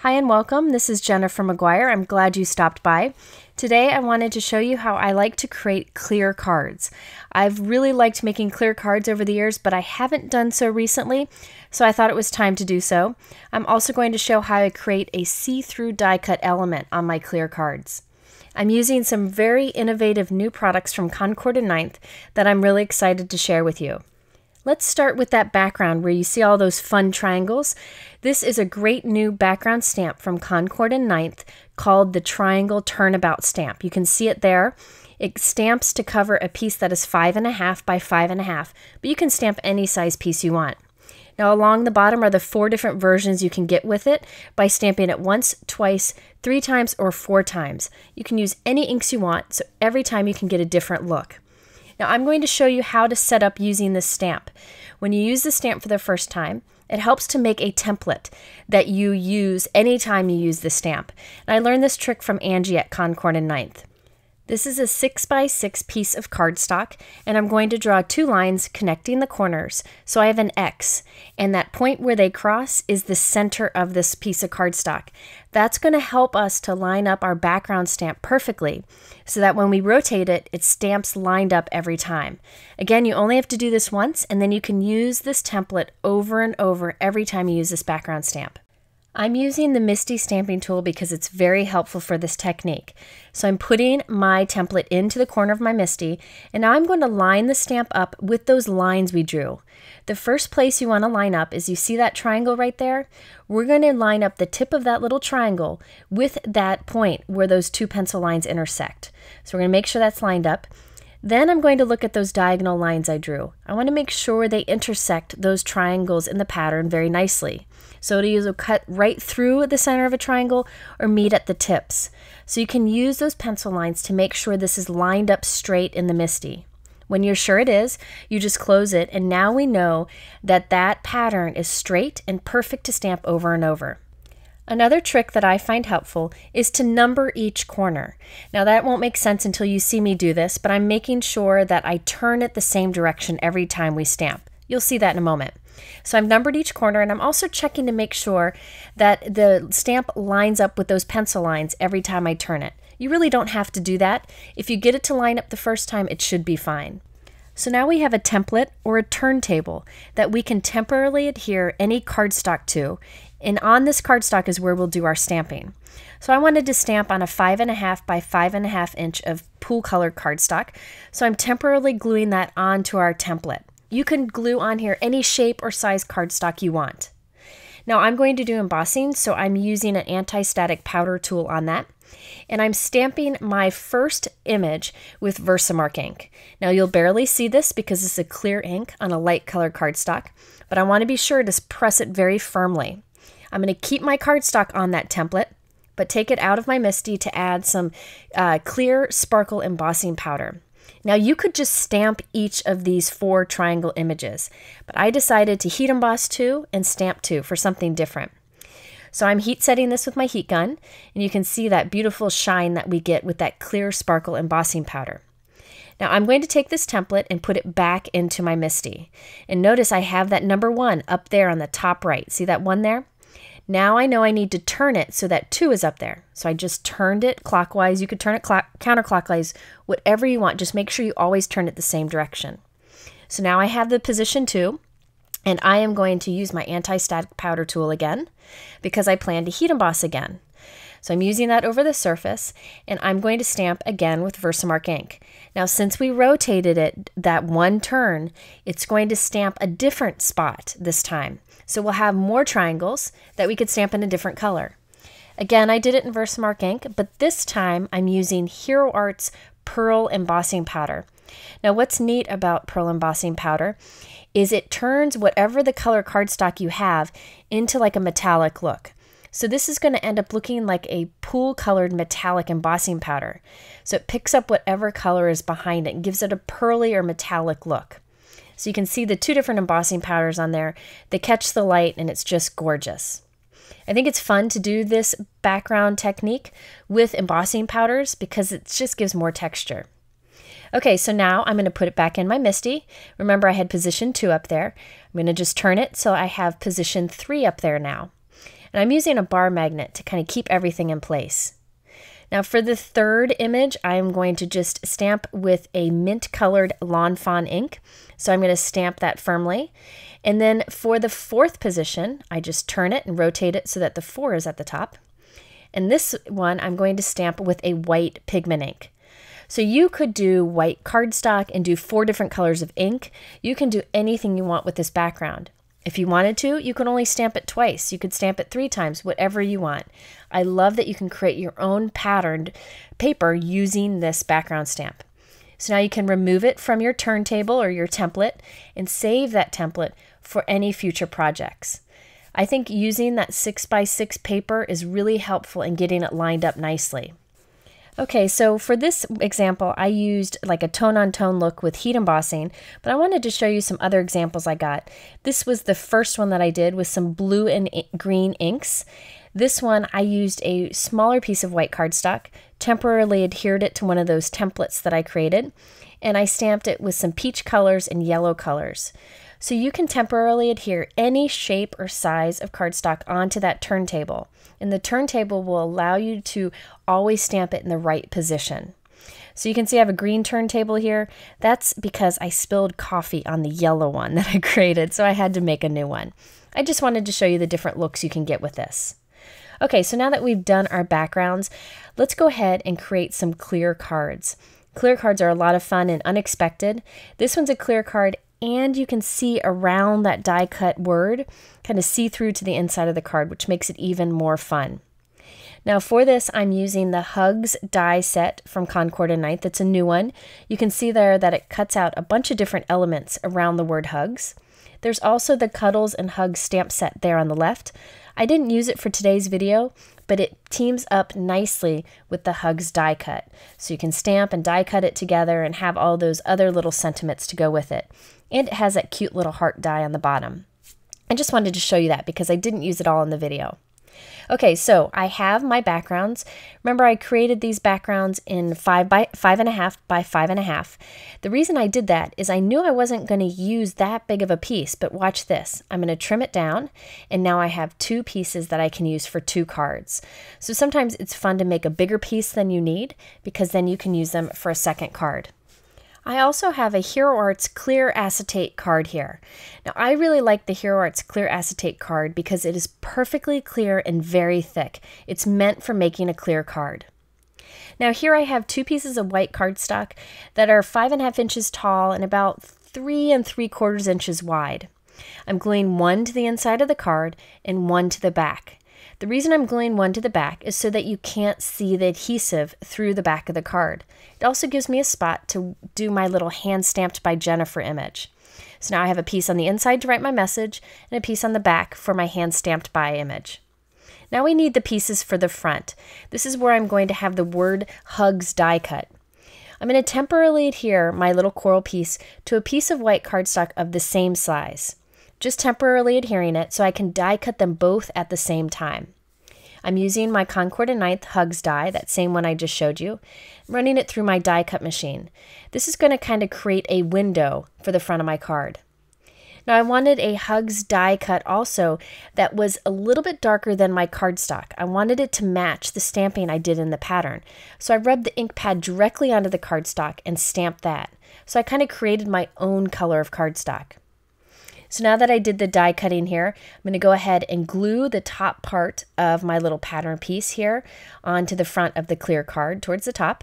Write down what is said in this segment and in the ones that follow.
Hi and welcome. This is Jennifer McGuire. I'm glad you stopped by. Today I wanted to show you how I like to create clear cards. I've really liked making clear cards over the years, but I haven't done so recently, so I thought it was time to do so. I'm also going to show how I create a see-through die cut element on my clear cards. I'm using some very innovative new products from Concord and 9th that I'm really excited to share with you. Let's start with that background where you see all those fun triangles. This is a great new background stamp from Concord and 9th called the Triangle Turnabout Stamp. You can see it there. It stamps to cover a piece that is 5.5 by 5.5, but you can stamp any size piece you want. Now along the bottom are the 4 different versions you can get with it by stamping it once, twice, 3 times, or 4 times. You can use any inks you want, so every time you can get a different look. Now I'm going to show you how to set up using this stamp. When you use the stamp for the first time, it helps to make a template that you use anytime you use the stamp. And I learned this trick from Angie at Concord and 9th. This is a 6x6 piece of cardstock, and I'm going to draw 2 lines connecting the corners. So I have an X, and that point where they cross is the center of this piece of cardstock. That's going to help us to line up our background stamp perfectly, so that when we rotate it, it stamps lined up every time. Again, you only have to do this once, and then you can use this template over and over every time you use this background stamp. I'm using the Misty stamping tool because it's very helpful for this technique. So I'm putting my template into the corner of my Misty, and now I'm going to line the stamp up with those lines we drew. The first place you want to line up is, you see that triangle right there? We're going to line up the tip of that little triangle with that point where those 2 pencil lines intersect. So we're going to make sure that's lined up. Then I'm going to look at those diagonal lines I drew. I want to make sure they intersect those triangles in the pattern very nicely. So to either cut right through the center of a triangle or meet at the tips. So you can use those pencil lines to make sure this is lined up straight in the Misty. When you're sure it is, you just close it, and now we know that that pattern is straight and perfect to stamp over and over. Another trick that I find helpful is to number each corner. Now that won't make sense until you see me do this, but I'm making sure that I turn it the same direction every time we stamp. You'll see that in a moment. So I've numbered each corner, and I'm also checking to make sure that the stamp lines up with those pencil lines every time I turn it. You really don't have to do that. If you get it to line up the first time, it should be fine. So now we have a template or a turntable that we can temporarily adhere any cardstock to, and on this cardstock is where we'll do our stamping. So I wanted to stamp on a 5.5 by 5.5 inch of pool colored cardstock, so I'm temporarily gluing that onto our template. You can glue on here any shape or size cardstock you want. Now I'm going to do embossing, so I'm using an anti-static powder tool on that. And I'm stamping my first image with Versamark ink. Now you'll barely see this because it's a clear ink on a light colored cardstock, but I want to be sure to press it very firmly. I'm going to keep my cardstock on that template, but take it out of my Misty to add some clear sparkle embossing powder. Now you could just stamp each of these 4 triangle images, but I decided to heat emboss 2 and stamp 2 for something different. So I'm heat setting this with my heat gun, and you can see that beautiful shine that we get with that clear sparkle embossing powder. Now I'm going to take this template and put it back into my Misty. And notice I have that number 1 up there on the top right. See that 1 there? Now I know I need to turn it so that 2 is up there. So I just turned it clockwise. You could turn it counterclockwise, whatever you want. Just make sure you always turn it the same direction. So now I have the position 2, and I am going to use my anti-static powder tool again because I plan to heat emboss again. So I'm using that over the surface, and I'm going to stamp again with Versamark ink. Now since we rotated it that 1 turn, it's going to stamp a different spot this time. So we'll have more triangles that we could stamp in a different color. Again, I did it in Versamark ink, but this time I'm using Hero Art's Pearl Embossing Powder. Now what's neat about Pearl Embossing Powder is it turns whatever the color cardstock you have into like a metallic look. So this is going to end up looking like a pool colored metallic embossing powder. So it picks up whatever color is behind it and gives it a pearly or metallic look. So you can see the 2 different embossing powders on there. They catch the light, and it's just gorgeous. I think it's fun to do this background technique with embossing powders because it just gives more texture. Okay, so now I'm going to put it back in my Misty. Remember I had position 2 up there. I'm going to just turn it so I have position 3 up there now. And I'm using a bar magnet to kind of keep everything in place. Now for the third image, I'm going to just stamp with a mint colored Lawn Fawn ink. So I'm going to stamp that firmly. And then for the fourth position, I just turn it and rotate it so that the 4 is at the top. And this one, I'm going to stamp with a white pigment ink. So you could do white cardstock and do 4 different colors of ink. You can do anything you want with this background. If you wanted to, you could only stamp it twice. You could stamp it 3 times, whatever you want. I love that you can create your own patterned paper using this background stamp. So now you can remove it from your turntable or your template and save that template for any future projects. I think using that 6x6 paper is really helpful in getting it lined up nicely. Okay, so for this example, I used like a tone-on-tone look with heat embossing, but I wanted to show you some other examples I got. This was the first one that I did with some blue and green inks. This one, I used a smaller piece of white cardstock, temporarily adhered it to one of those templates that I created, and I stamped it with some peach colors and yellow colors. So you can temporarily adhere any shape or size of cardstock onto that turntable, and the turntable will allow you to always stamp it in the right position. So you can see I have a green turntable here. That's because I spilled coffee on the yellow one that I created, so I had to make a new one. I just wanted to show you the different looks you can get with this. Okay, so now that we've done our backgrounds, let's go ahead and create some clear cards. Clear cards are a lot of fun and unexpected. This one's a clear card, and you can see around that die cut word, kind of see through to the inside of the card, which makes it even more fun. Now for this, I'm using the Hugs die set from Concord and Ninth. It's a new one. You can see there that it cuts out a bunch of different elements around the word Hugs. There's also the Cuddles and Hugs stamp set there on the left. I didn't use it for today's video, but it teams up nicely with the Hugs die cut. So you can stamp and die cut it together and have all those other little sentiments to go with it. And it has that cute little heart die on the bottom. I just wanted to show you that because I didn't use it all in the video. Okay, so I have my backgrounds. Remember, I created these backgrounds in 5 by 5.5 by 5.5. The reason I did that is I knew I wasn't going to use that big of a piece, but watch this. I'm going to trim it down, and now I have 2 pieces that I can use for 2 cards. So sometimes it's fun to make a bigger piece than you need because then you can use them for a second card. I also have a Hero Arts clear acetate card here. Now I really like the Hero Arts clear acetate card because it is perfectly clear and very thick. It's meant for making a clear card. Now here I have 2 pieces of white cardstock that are 5.5 inches tall and about 3 3/4 inches wide. I'm gluing one to the inside of the card and one to the back. The reason I'm gluing one to the back is so that you can't see the adhesive through the back of the card. It also gives me a spot to do my little hand stamped by Jennifer image. So now I have a piece on the inside to write my message and a piece on the back for my hand stamped by image. Now we need the pieces for the front. This is where I'm going to have the word Hugs die cut. I'm going to temporarily adhere my little coral piece to a piece of white cardstock of the same size. Just temporarily adhering it so I can die cut them both at the same time. I'm using my Concord and Ninth Hugs die, that same one I just showed you, running it through my die cut machine. This is going to kind of create a window for the front of my card. Now I wanted a Hugs die cut also that was a little bit darker than my cardstock. I wanted it to match the stamping I did in the pattern. So I rubbed the ink pad directly onto the cardstock and stamped that. So I kind of created my own color of cardstock. So now that I did the die cutting here, I'm going to go ahead and glue the top part of my little pattern piece here onto the front of the clear card towards the top.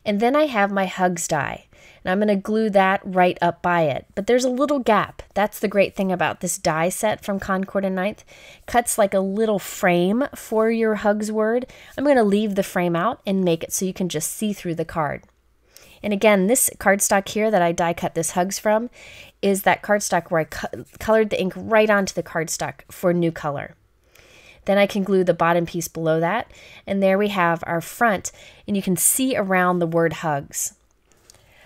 And then I have my Hugs die. And I'm going to glue that right up by it. But there's a little gap. That's the great thing about this die set from Concord and Ninth. Cuts like a little frame for your Hugs word. I'm going to leave the frame out and make it so you can just see through the card. And again, this cardstock here that I die cut this Hugs from is that cardstock where I colored the ink right onto the cardstock for new color. Then I can glue the bottom piece below that, and there we have our front, and you can see around the word Hugs.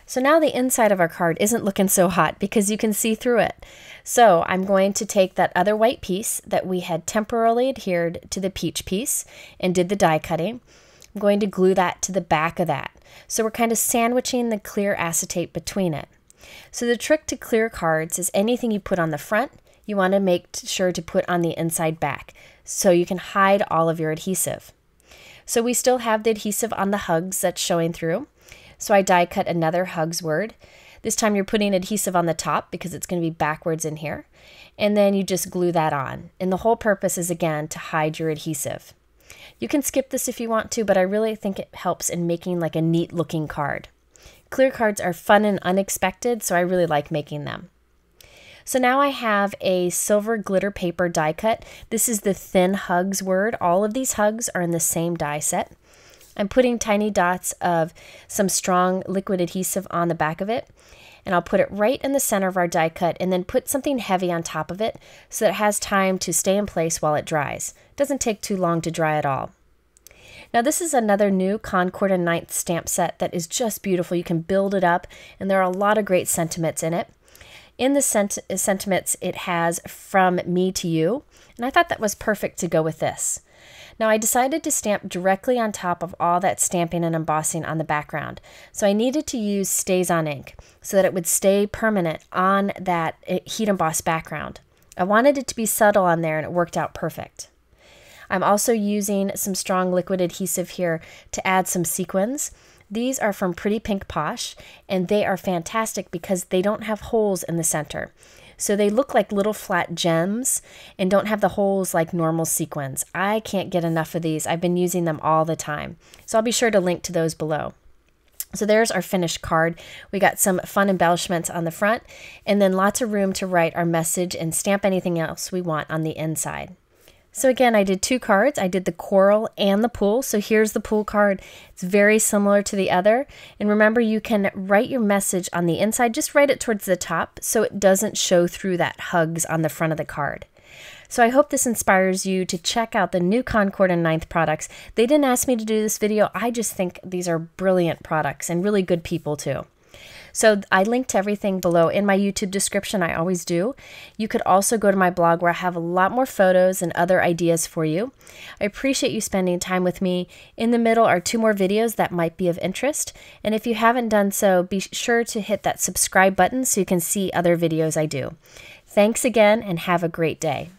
So now the inside of our card isn't looking so hot because you can see through it. So I'm going to take that other white piece that we had temporarily adhered to the peach piece and did the die cutting. I'm going to glue that to the back of that. So we're kind of sandwiching the clear acetate between it. So the trick to clear cards is anything you put on the front, you want to make sure to put on the inside back. so you can hide all of your adhesive. So we still have the adhesive on the hugs that's showing through. So I die cut another hugs word. This time you're putting adhesive on the top because it's going to be backwards in here. And then you just glue that on. And the whole purpose is, again, to hide your adhesive. You can skip this if you want to, but I really think it helps in making like a neat looking card. Clear cards are fun and unexpected, so I really like making them. So now I have a silver glitter paper die cut. This is the thin hugs word. All of these hugs are in the same die set. I'm putting tiny dots of some strong liquid adhesive on the back of it, and I'll put it right in the center of our die cut and then put something heavy on top of it so that it has time to stay in place while it dries. It doesn't take too long to dry at all. Now this is another new Concord and 9th stamp set that is just beautiful. You can build it up, and there are a lot of great sentiments in it. In the sentiments, it has "From Me to You," and I thought that was perfect to go with this. Now I decided to stamp directly on top of all that stamping and embossing on the background, so I needed to use StazOn ink so that it would stay permanent on that heat embossed background. I wanted it to be subtle on there, and it worked out perfect. I'm also using some strong liquid adhesive here to add some sequins. These are from Pretty Pink Posh, and they are fantastic because they don't have holes in the center. So they look like little flat gems and don't have the holes like normal sequins. I can't get enough of these. I've been using them all the time. So I'll be sure to link to those below. So there's our finished card. We got some fun embellishments on the front, and then lots of room to write our message and stamp anything else we want on the inside. So again, I did 2 cards. I did the coral and the pool. So here's the pool card. It's very similar to the other. And remember, you can write your message on the inside. Just write it towards the top so it doesn't show through that hugs on the front of the card. So I hope this inspires you to check out the new Concord and 9th products. They didn't ask me to do this video. I just think these are brilliant products and really good people too. So I linked everything below in my YouTube description. I always do. You could also go to my blog where I have a lot more photos and other ideas for you. I appreciate you spending time with me. In the middle are 2 more videos that might be of interest. And if you haven't done so, be sure to hit that subscribe button so you can see other videos I do. Thanks again, and have a great day.